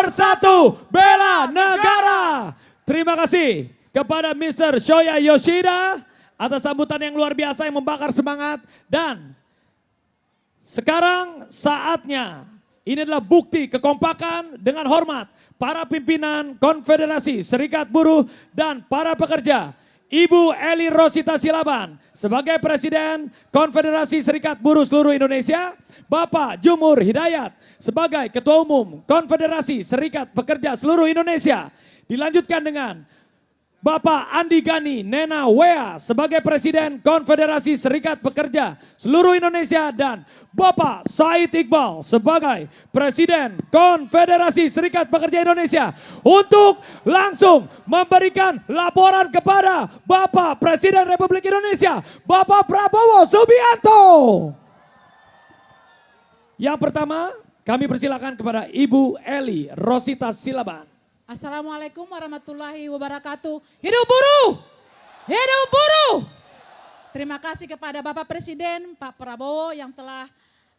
bersatu bela negara. Terima kasih kepada Mr. Shoya Yoshida atas sambutan yang luar biasa yang membakar semangat. Dan sekarang saatnya, ini adalah bukti kekompakan dengan hormat para pimpinan Konfederasi Serikat Buruh dan para pekerja. Ibu Eli Rosita Silaban sebagai Presiden Konfederasi Serikat Buruh seluruh Indonesia. Bapak Jumhur Hidayat sebagai Ketua Umum Konfederasi Serikat Pekerja seluruh Indonesia. Dilanjutkan dengan Bapak Andi Gani Nena Wea sebagai Presiden Konfederasi Serikat Pekerja seluruh Indonesia. Dan Bapak Said Iqbal sebagai Presiden Konfederasi Serikat Pekerja Indonesia. Untuk langsung memberikan laporan kepada Bapak Presiden Republik Indonesia, Bapak Prabowo Subianto. Yang pertama kami persilakan kepada Ibu Eli Rosita Silaban. Assalamualaikum warahmatullahi wabarakatuh. Hidup buruh! Hidup buruh! Terima kasih kepada Bapak Presiden, Pak Prabowo yang telah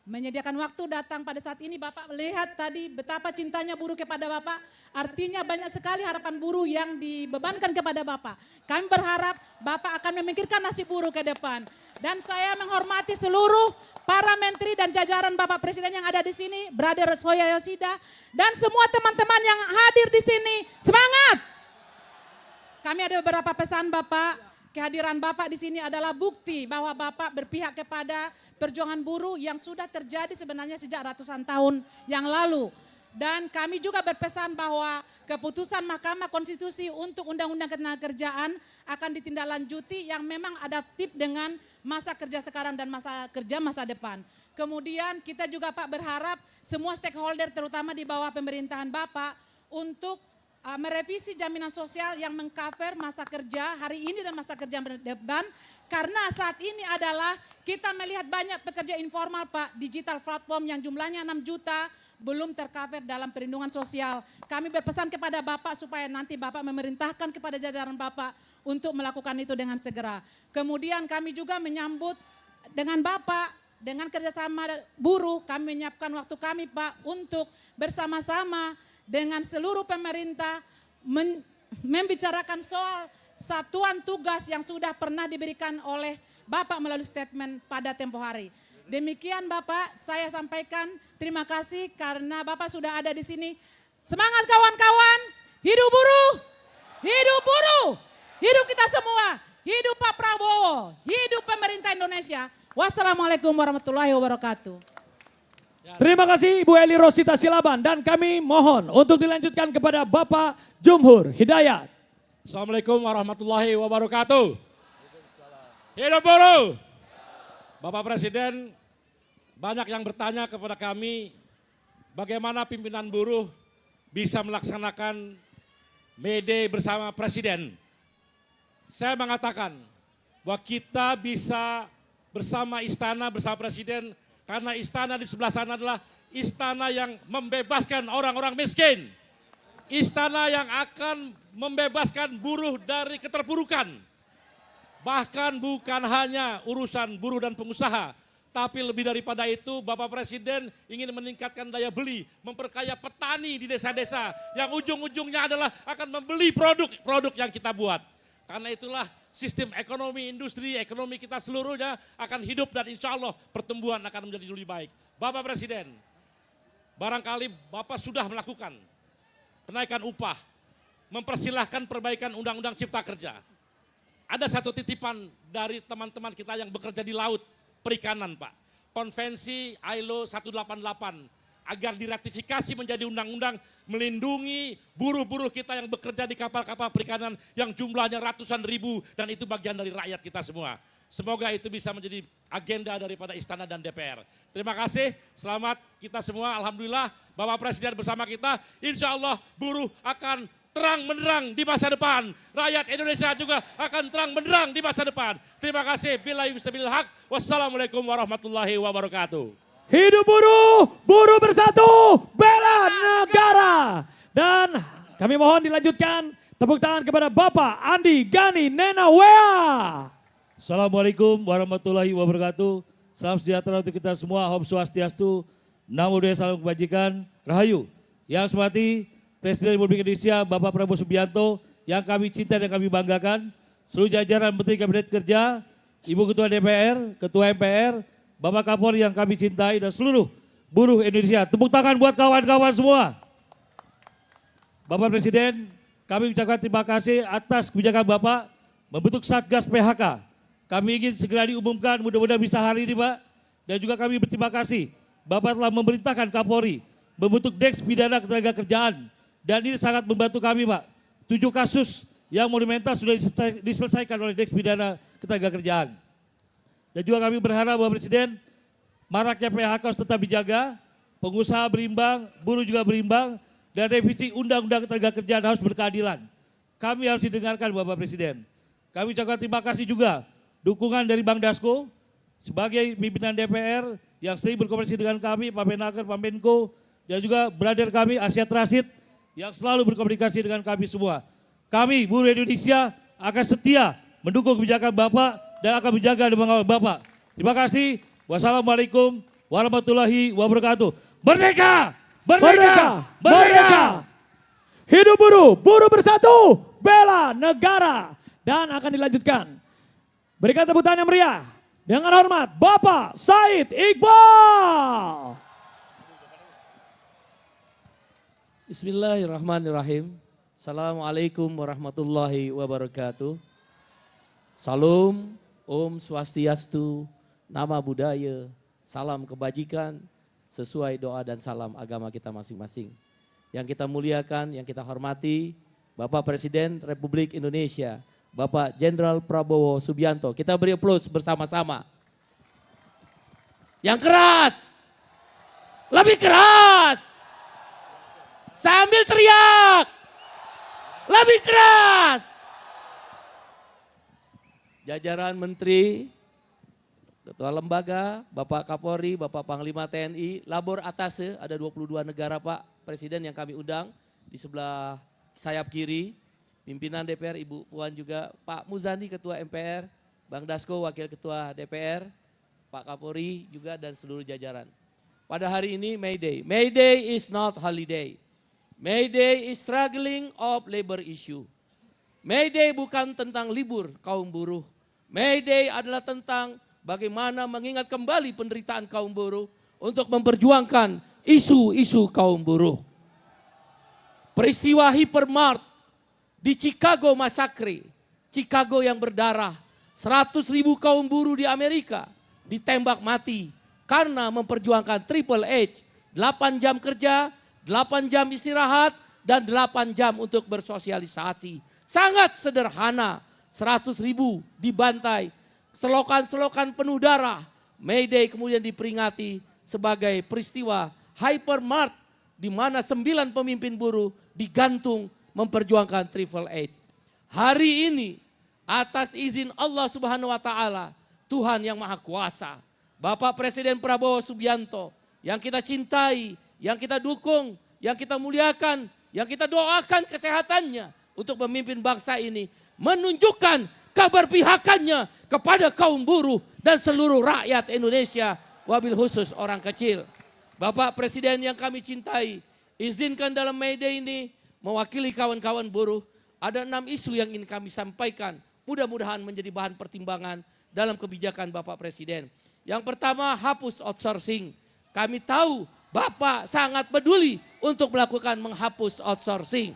menyediakan waktu datang pada saat ini. Bapak melihat tadi betapa cintanya buruh kepada Bapak. Artinya banyak sekali harapan buruh yang dibebankan kepada Bapak. Kami berharap Bapak akan memikirkan nasib buruh ke depan. Dan saya menghormati seluruh para menteri dan jajaran Bapak Presiden yang ada di sini, Brother Shoya Yoshida, dan semua teman-teman yang hadir di sini. Semangat! Kami ada beberapa pesan Bapak. Kehadiran Bapak di sini adalah bukti bahwa Bapak berpihak kepada perjuangan buruh yang sudah terjadi sebenarnya sejak ratusan tahun yang lalu. Dan kami juga berpesan bahwa keputusan Mahkamah Konstitusi untuk Undang-Undang Ketenagakerjaan akan ditindaklanjuti yang memang adaptif dengan masa kerja sekarang dan masa kerja masa depan. Kemudian kita juga Pak berharap semua stakeholder terutama di bawah pemerintahan Bapak untuk merevisi jaminan sosial yang mengcover masa kerja hari ini dan masa kerja depan. Karena saat ini adalah kita melihat banyak pekerja informal Pak, digital platform yang jumlahnya 6 juta belum tercover dalam perlindungan sosial. Kami berpesan kepada Bapak supaya nanti Bapak memerintahkan kepada jajaran Bapak untuk melakukan itu dengan segera. Kemudian kami juga menyambut dengan Bapak, dengan kerjasama buruh, kami menyiapkan waktu kami Pak untuk bersama-sama dengan seluruh pemerintah membicarakan soal satuan tugas yang sudah pernah diberikan oleh Bapak melalui statement pada tempo hari. Demikian Bapak, saya sampaikan terima kasih karena Bapak sudah ada di sini. Semangat kawan-kawan, hidup buruh, hidup buruh, hidup kita semua, hidup Pak Prabowo, hidup pemerintah Indonesia. Wassalamualaikum warahmatullahi wabarakatuh. Terima kasih Ibu Eli Rosita Silaban dan kami mohon untuk dilanjutkan kepada Bapak Jumhur Hidayat. Assalamualaikum warahmatullahi wabarakatuh. Hidup buruh. Bapak Presiden, banyak yang bertanya kepada kami bagaimana pimpinan buruh bisa melaksanakan May Day bersama Presiden. Saya mengatakan bahwa kita bisa bersama istana, bersama Presiden, karena istana di sebelah sana adalah istana yang membebaskan orang-orang miskin. Istana yang akan membebaskan buruh dari keterpurukan. Bahkan bukan hanya urusan buruh dan pengusaha, tapi lebih daripada itu Bapak Presiden ingin meningkatkan daya beli, memperkaya petani di desa-desa yang ujung-ujungnya adalah akan membeli produk yang kita buat. Karena itulah sistem ekonomi, industri, ekonomi kita seluruhnya akan hidup dan insya Allah pertumbuhan akan menjadi lebih baik. Bapak Presiden, barangkali Bapak sudah melakukan kenaikan upah, mempersilahkan perbaikan Undang-Undang Cipta Kerja. Ada satu titipan dari teman-teman kita yang bekerja di laut perikanan Pak. Konvensi ILO 188 agar diratifikasi menjadi undang-undang melindungi buruh-buruh kita yang bekerja di kapal-kapal perikanan yang jumlahnya ratusan ribu dan itu bagian dari rakyat kita semua. Semoga itu bisa menjadi agenda daripada Istana dan DPR. Terima kasih, selamat kita semua. Alhamdulillah Bapak Presiden bersama kita. Insya Allah buruh akan terang benderang di masa depan. Rakyat Indonesia juga akan terang benderang di masa depan. Terima kasih. Billahi wastafil haq. Wassalamualaikum warahmatullahi wabarakatuh. Hidup buruh, buruh bersatu, bela negara. Dan kami mohon dilanjutkan tepuk tangan kepada Bapak Andi Gani Nena Wea. Assalamualaikum warahmatullahi wabarakatuh. Salam sejahtera untuk kita semua. Om Swastiastu. Namo Buddhaya, salam kebajikan. Rahayu. Yang saya hormati Presiden Republik Indonesia Bapak Prabowo Subianto yang kami cinta dan kami banggakan, seluruh jajaran Menteri Kabinet Kerja, Ibu Ketua DPR, Ketua MPR, Bapak Kapolri yang kami cintai dan seluruh buruh Indonesia. Tepuk tangan buat kawan-kawan semua. Bapak Presiden, kami ucapkan terima kasih atas kebijakan Bapak membentuk Satgas PHK. Kami ingin segera diumumkan, mudah-mudahan bisa hari ini Pak. Dan juga kami berterima kasih, Bapak telah memerintahkan Kapolri membentuk Deks Pidana Ketenagakerjaan. Dan ini sangat membantu kami Pak. 7 kasus yang monumental sudah diselesaikan oleh Deks Pidana Ketenagakerjaan. Dan juga kami berharap Bapak Presiden, maraknya PHK harus tetap dijaga, pengusaha berimbang, buruh juga berimbang, dan revisi Undang-Undang Ketenagakerjaan harus berkeadilan. Kami harus didengarkan Bapak Presiden. Kami ucapkan terima kasih juga dukungan dari Bang Dasko sebagai pimpinan DPR yang sering berkomunikasi dengan kami, Pak Menaker, Pak Menko, dan juga brother kami Asia Transit yang selalu berkomunikasi dengan kami semua. Kami buruh Indonesia akan setia mendukung kebijakan Bapak dan akan menjaga dan mengawal Bapak. Terima kasih. Wassalamualaikum warahmatullahi wabarakatuh. Merdeka! Merdeka! Merdeka! Hidup buruh, buruh bersatu, bela negara. Dan akan dilanjutkan. Berikan tepuk tangan yang meriah. Dengan hormat, Bapak Said Iqbal. Bismillahirrahmanirrahim. Assalamualaikum warahmatullahi wabarakatuh. Salam, Om Swastiastu, Nama Budaya, salam kebajikan, sesuai doa dan salam agama kita masing-masing. Yang kita muliakan, yang kita hormati, Bapak Presiden Republik Indonesia, Bapak Jenderal Prabowo Subianto. Kita beri aplaus bersama-sama. Yang keras, lebih keras, sambil teriak, lebih keras. Jajaran Menteri, Ketua Lembaga, Bapak Kapolri, Bapak Panglima TNI, Labor Atase, ada 22 negara Pak Presiden yang kami undang di sebelah sayap kiri. Pimpinan DPR Ibu Puan juga, Pak Muzani Ketua MPR, Bang Dasko Wakil Ketua DPR, Pak Kapolri juga dan seluruh jajaran. Pada hari ini May Day. May Day is not holiday. May Day is struggling of labor issue. May Day bukan tentang libur kaum buruh. May Day adalah tentang bagaimana mengingat kembali penderitaan kaum buruh untuk memperjuangkan isu-isu kaum buruh. Peristiwa Hypermart di Chicago Massacre, Chicago yang berdarah, 100.000 kaum buruh di Amerika ditembak mati karena memperjuangkan Triple H, 8 jam kerja, 8 jam istirahat, dan 8 jam untuk bersosialisasi. Sangat sederhana, 100.000 dibantai, selokan-selokan penuh darah. May Day kemudian diperingati sebagai peristiwa Hypermart di mana 9 pemimpin buruh digantung memperjuangkan Triple H. Hari ini atas izin Allah Subhanahu wa taala, Tuhan yang Maha Kuasa, Bapak Presiden Prabowo Subianto yang kita cintai, yang kita dukung, yang kita muliakan, yang kita doakan kesehatannya untuk memimpin bangsa ini, menunjukkan keberpihakannya kepada kaum buruh dan seluruh rakyat Indonesia, wabil khusus orang kecil. Bapak Presiden yang kami cintai, izinkan dalam May Day ini mewakili kawan-kawan buruh, ada 6 isu yang ingin kami sampaikan. Mudah-mudahan menjadi bahan pertimbangan dalam kebijakan Bapak Presiden. Yang pertama, hapus outsourcing. Kami tahu Bapak sangat peduli untuk melakukan menghapus outsourcing.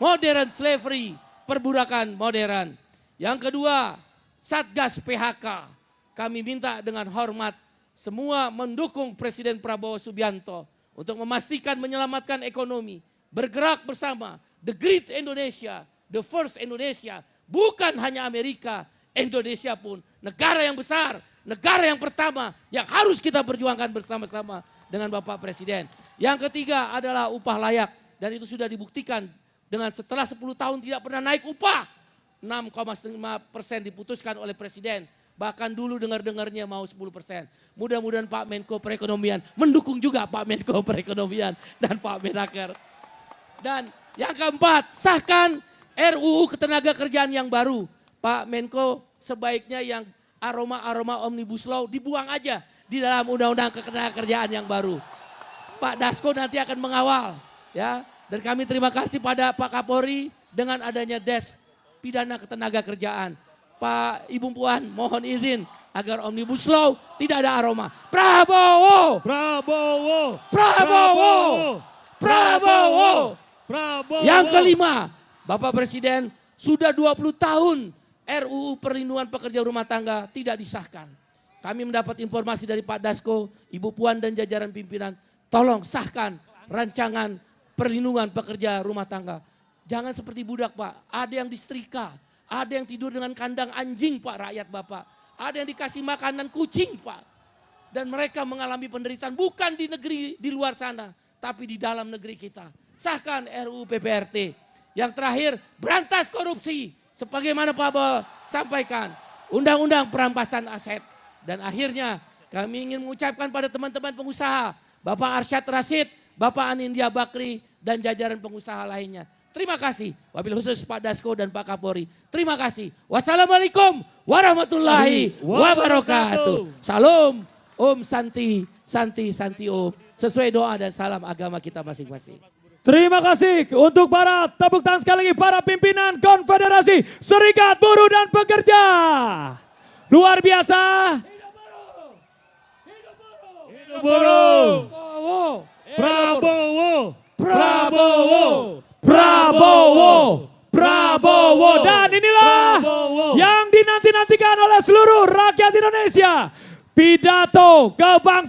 Modern slavery, perbudakan modern. Yang kedua, Satgas PHK. Kami minta dengan hormat semua mendukung Presiden Prabowo Subianto untuk memastikan menyelamatkan ekonomi. Bergerak bersama, the great Indonesia, the first Indonesia. Bukan hanya Amerika, Indonesia pun negara yang besar, negara yang pertama yang harus kita perjuangkan bersama-sama dengan Bapak Presiden. Yang ketiga adalah upah layak dan itu sudah dibuktikan dengan setelah 10 tahun tidak pernah naik upah. 6,5% diputuskan oleh Presiden. Bahkan dulu dengar-dengarnya mau 10%. Mudah-mudahan Pak Menko Perekonomian mendukung juga Pak Menko Perekonomian dan Pak Menaker. Dan yang keempat, sahkan RUU Ketenagakerjaan yang baru. Pak Menko sebaiknya yang aroma-aroma Omnibus Law dibuang aja di dalam Undang-Undang Ketenagakerjaan yang baru. Pak Dasko nanti akan mengawal ya. Dan kami terima kasih pada Pak Kapolri dengan adanya Des Pidana Ketenaga Kerjaan. Pak Ibu Puan mohon izin agar Omnibus Law tidak ada aroma. Prabowo! Prabowo! Prabowo! Prabowo! Prabowo! Yang kelima, Bapak Presiden sudah 20 tahun RUU Perlindungan Pekerja Rumah Tangga tidak disahkan. Kami mendapat informasi dari Pak Dasko, Ibu Puan dan jajaran pimpinan, tolong sahkan rancangan perlindungan pekerja rumah tangga. Jangan seperti budak Pak, ada yang disetrika, ada yang tidur dengan kandang anjing Pak rakyat Bapak. Ada yang dikasih makanan kucing Pak. Dan mereka mengalami penderitaan bukan di negeri di luar sana, tapi di dalam negeri kita. Sahkan RUU PPRT. Yang terakhir, berantas korupsi. Sebagaimana Pak Bo sampaikan, undang-undang perampasan aset. Dan akhirnya kami ingin mengucapkan pada teman-teman pengusaha, Bapak Arsyad Rashid, Bapak Anindya Bakri, dan jajaran pengusaha lainnya. Terima kasih, wabil khusus Pak Dasko dan Pak Kapolri. Terima kasih. Wassalamualaikum warahmatullahi wabarakatuh. Salam, Om Santi, Santi, Santi Om. Sesuai doa dan salam agama kita masing-masing. Terima kasih untuk para tepuk tangan sekali lagi para pimpinan Konfederasi Serikat Buruh dan Pekerja. Luar biasa. Hidup buruh! Prabowo. Prabowo! Prabowo. Prabowo. Dan inilah Prabowo. yang dinanti-nantikan oleh seluruh rakyat Indonesia. Pidato kebangsaan.